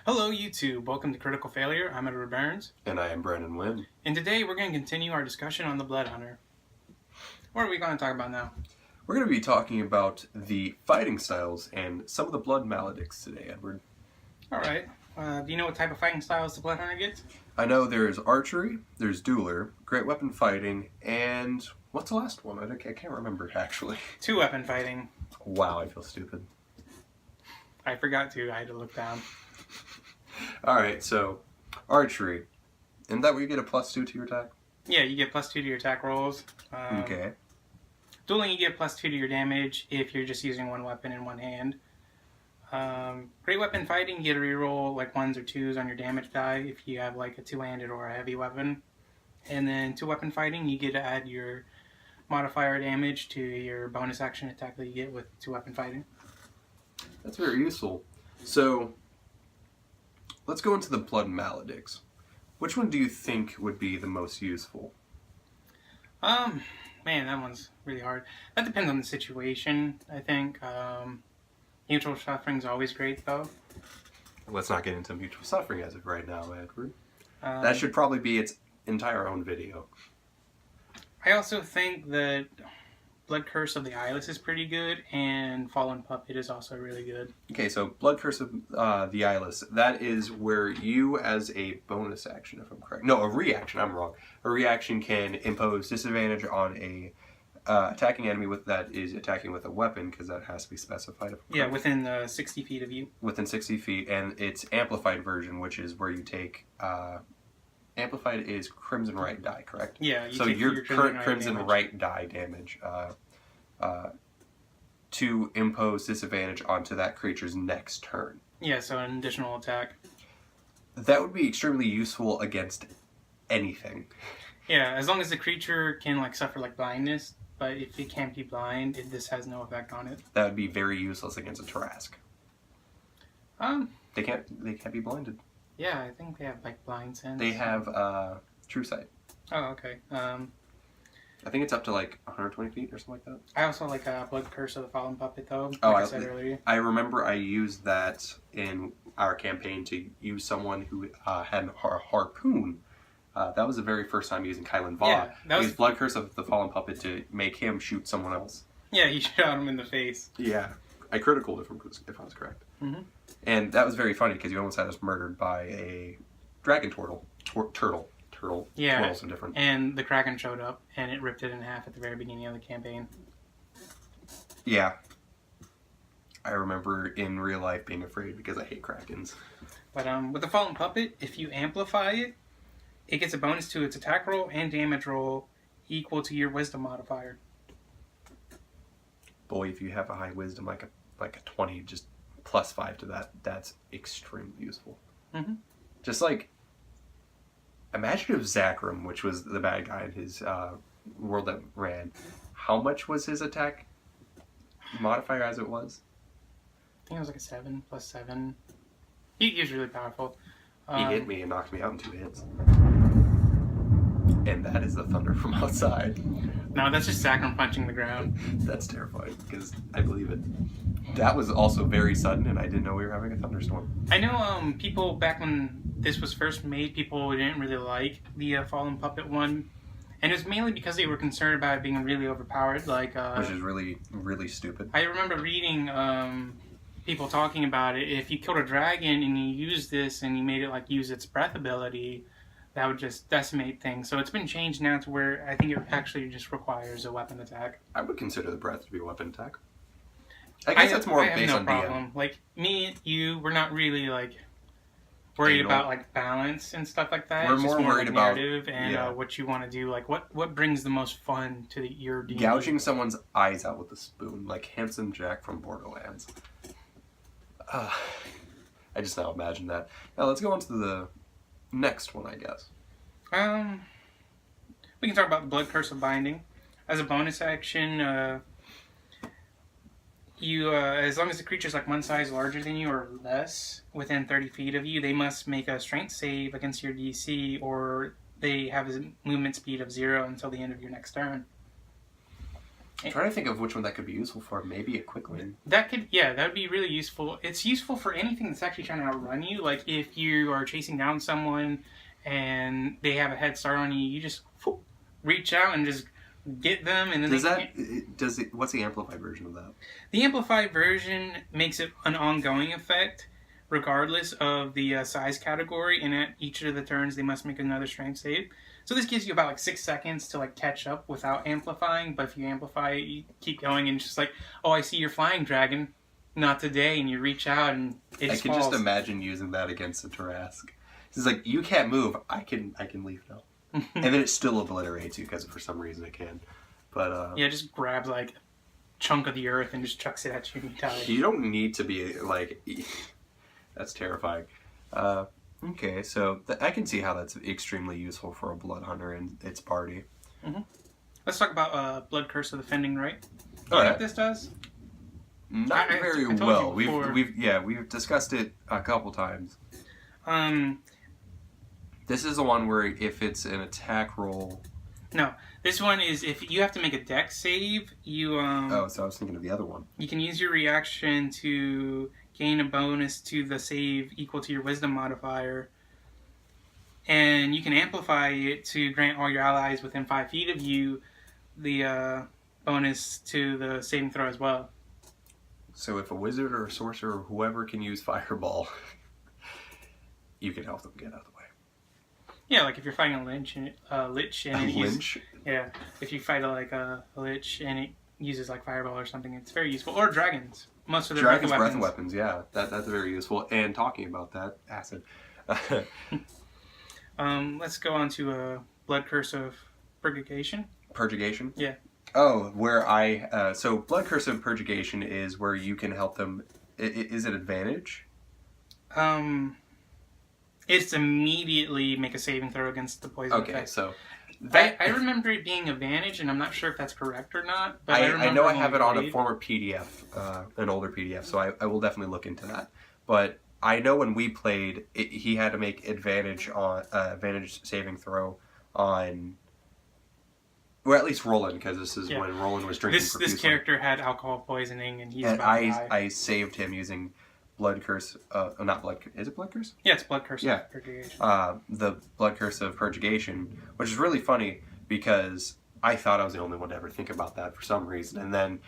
Hello YouTube, welcome to Critical Failure. I'm Edward Burns. And I am Brandon Wynn. And today we're going to continue our discussion on the Blood Hunter. What are we going to talk about now? We're going to be talking about the fighting styles and some of the blood maledicts today, Edward. Alright, do you know what type of fighting styles the Blood Hunter gets? I know there's archery, there's dueler, great weapon fighting, and what's the last one? I can't remember actually. Two-weapon fighting. Wow, I feel stupid. I forgot to, I had to look down. Alright, so archery. Isn't that where you get a +2 to your attack? Yeah, you get +2 to your attack rolls. Okay. Dueling, you get +2 to your damage if you're just using one weapon in one hand. Great weapon fighting, you get to reroll like 1s or 2s on your damage die if you have like a two-handed or a heavy weapon. And then two-weapon fighting, you get to add your modifier damage to your bonus action attack that you get with two-weapon fighting. That's very useful. So, let's go into the blood maledicts. Which one do you think would be the most useful? Man, that one's really hard. That depends on the situation, I think. Mutual suffering is always great, though. Let's not get into mutual suffering as of right now, Edward. That should probably be its entire own video. I also think that Blood Curse of the Eyeless is pretty good, and Fallen Puppet is also really good. Okay, so Blood Curse of the Eyeless, that is where you as a bonus action, if I'm correct. No, a reaction, I'm wrong. A reaction can impose disadvantage on a attacking enemy that is attacking with a weapon, because that has to be specified. Yeah, within 60 feet of you. Within 60 feet, and its amplified version, which is where you take... amplified is Crimson Right die, correct? Yeah. So your current Crimson Right die damage to impose disadvantage onto that creature's next turn. Yeah, so an additional attack. That would be extremely useful against anything. Yeah, as long as the creature can like suffer like blindness, but if it can't be blind, this has no effect on it. That would be very useless against a Tarrasque. They can't be blinded. Yeah, I think they have like blind sense. They have True Sight. Oh, okay. I think it's up to like 120 feet or something like that. I also like Blood Curse of the Fallen Puppet, though. Like Oh, I said earlier. I remember I used that in our campaign to use someone who had a harpoon. That was the very first time using Kylan Bois. Yeah, I used Blood Curse of the Fallen Puppet to make him shoot someone else. Yeah, you shot him in the face. Yeah, I criticaled if I was correct. Mm-hmm. And that was very funny because you almost had us murdered by a dragon turtle. Yeah, Turtles are different. And the Kraken showed up, and it ripped it in half at the very beginning of the campaign. Yeah. I remember in real life being afraid because I hate Krakens. But with the Fallen Puppet, if you amplify it, it gets a bonus to its attack roll and damage roll equal to your Wisdom modifier. Boy, if you have a high Wisdom like a 20, just +5 to that, that's extremely useful. Mm-hmm. Just like, imagine if Zakram, which was the bad guy in his world that ran, how much was his attack modifier as it was? I think it was like a 7 + 7. He was really powerful. He hit me and knocked me out in 2 hits. And that is the thunder from outside. No, that's just Zakram punching the ground. That's terrifying, because I believe it. That was also very sudden, and I didn't know we were having a thunderstorm. I know people, back when this was first made, people didn't really like the Fallen Puppet one. And it was mainly because they were concerned about it being really overpowered. Like, which is really, really stupid. I remember reading people talking about it. If you killed a dragon and you used this and you made it like use its breath ability, that would just decimate things. So it's been changed now to where I think it actually just requires a weapon attack. I would consider the breath to be a weapon attack. I guess that's more based on problem. Like, me, you, we're not really like worried about like balance and stuff like that. We're it's just more worried about narrative and what you want to do. Like, what brings the most fun to your D&D? Gouging someone's eyes out with a spoon, like Handsome Jack from Borderlands. I just now imagine that. Now let's go on to the next one, I guess. We can talk about the Blood Curse of Binding. As a bonus action, you as long as the creature's like one size larger than you or less within 30 feet of you, they must make a strength save against your DC, or they have a movement speed of 0 until the end of your next turn. I'm trying to think of which one that could be useful for. Maybe a quick win. That would be really useful. It's useful for anything that's actually trying to outrun you. Like if you are chasing down someone and they have a head start on you, you just reach out and just get them. And then what's the amplified version of that? The amplified version makes it an ongoing effect, regardless of the size category. And at each of the turns, they must make another strength save. So this gives you about like 6 seconds to like catch up without amplifying. But if you amplify it, you keep going and just like, oh, I see your flying dragon. Not today. And you reach out and it just falls. Just imagine using that against a Tarrasque. It's like, you can't move. I can leave now. And then it still obliterates you because for some reason it can. But yeah, it just grabs like a chunk of the earth and just chucks it at you and you die. You don't need to be like... That's terrifying. Okay, so I can see how that's extremely useful for a blood hunter and its party. Mm-hmm. Let's talk about Blood Curse of the Fending Right. You know what this does? Not very well. We've discussed it a couple times. This is the one where if it's an attack roll. No, this one is if you have to make a dex save. You Oh, so I was thinking of the other one. You can use your reaction to gain a bonus to the save equal to your wisdom modifier. And you can amplify it to grant all your allies within 5 feet of you the bonus to the saving throw as well. So if a wizard or a sorcerer or whoever can use Fireball, you can help them get out of the way. Yeah, like if you're fighting a lich and if you fight a lich and it uses like Fireball or something, it's very useful. Or dragons. Most of the dragons' breath weapons, yeah, that's very useful. And talking about that, acid. Let's go on to Blood Curse of Purgation. Purgation? Yeah. Oh, so Blood Curse of Purgation is where you can help them. Is it advantage? It's immediately make a saving throw against the poison effect. So I remember it being advantage, and I'm not sure if that's correct or not. But I know I have it on a former PDF, an older PDF, so I will definitely look into that. But I know when we played, he had to make advantage saving throw on. Well, at least Roland, because this is when Roland was drinking profusely. This character had alcohol poisoning, and he's about to die. I saved him using Blood Curse. Not Blood. Is it Blood Curse? Yeah, it's Blood Curse. Yeah. Of Purgation. The Blood Curse of Purgation, which is really funny because I thought I was the only one to ever think about that for some reason, and then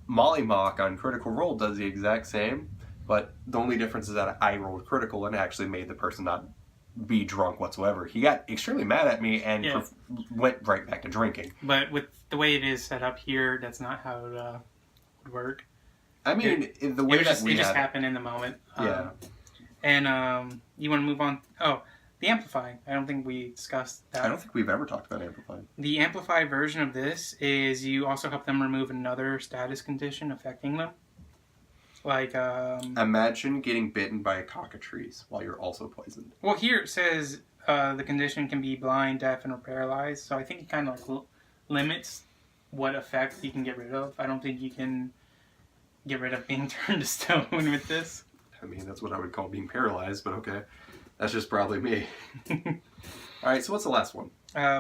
Molly Mock on Critical Role does the exact same, but the only difference is that I rolled critical and actually made the person not be drunk whatsoever. He got extremely mad at me and went right back to drinking. But with the way it is set up here, that's not how it would work. I mean, the way it just happened in the moment. Yeah. And you want to move on? Oh, the Amplify. I don't think we discussed that. I don't think we've ever talked about Amplify. The Amplify version of this is you also help them remove another status condition affecting them. Like, imagine getting bitten by a cockatrice while you're also poisoned. Well, here it says the condition can be blind, deaf, and or paralyzed. So I think it kind of like limits what effect you can get rid of. I don't think you can get rid of being turned to stone with this. I mean, that's what I would call being paralyzed, but okay. That's just probably me. Alright, so what's the last one?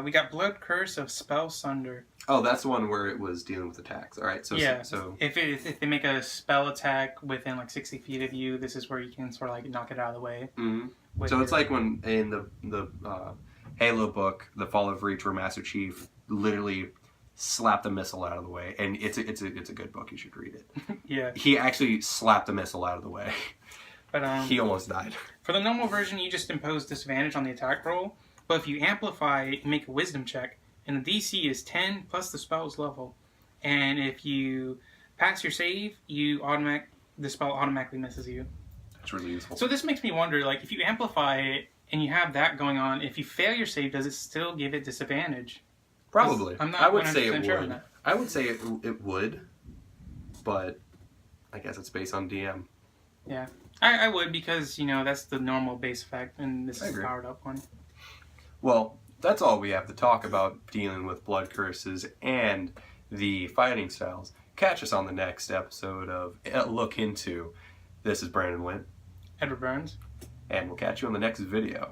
We got Blood Curse of Spell Sunder. Oh, that's the one where it was dealing with attacks. Alright, so... If they make a spell attack within like 60 feet of you, this is where you can sort of like knock it out of the way. Mm-hmm. So it's like when in the Halo book, The Fall of Reach, where Master Chief literally slapped the missile out of the way. And it's a good book, you should read it. Yeah. He actually slapped the missile out of the way. But he almost died. For the normal version, you just impose disadvantage on the attack roll. But if you amplify, you make a wisdom check. And the DC is 10 plus the spell's level. And if you pass your save, the spell automatically misses you. That's really useful. So this makes me wonder, like, if you amplify it and you have that going on, if you fail your save, does it still give it disadvantage? Probably. I'm not I would say it sure would. I would say it would, but I guess it's based on DM. Yeah. I would, because, that's the normal base effect, and this is a powered up one. Well, that's all we have to talk about dealing with blood curses and the fighting styles. Catch us on the next episode of Look Into. This is Brandon Wynn. Edward Burns. And we'll catch you on the next video.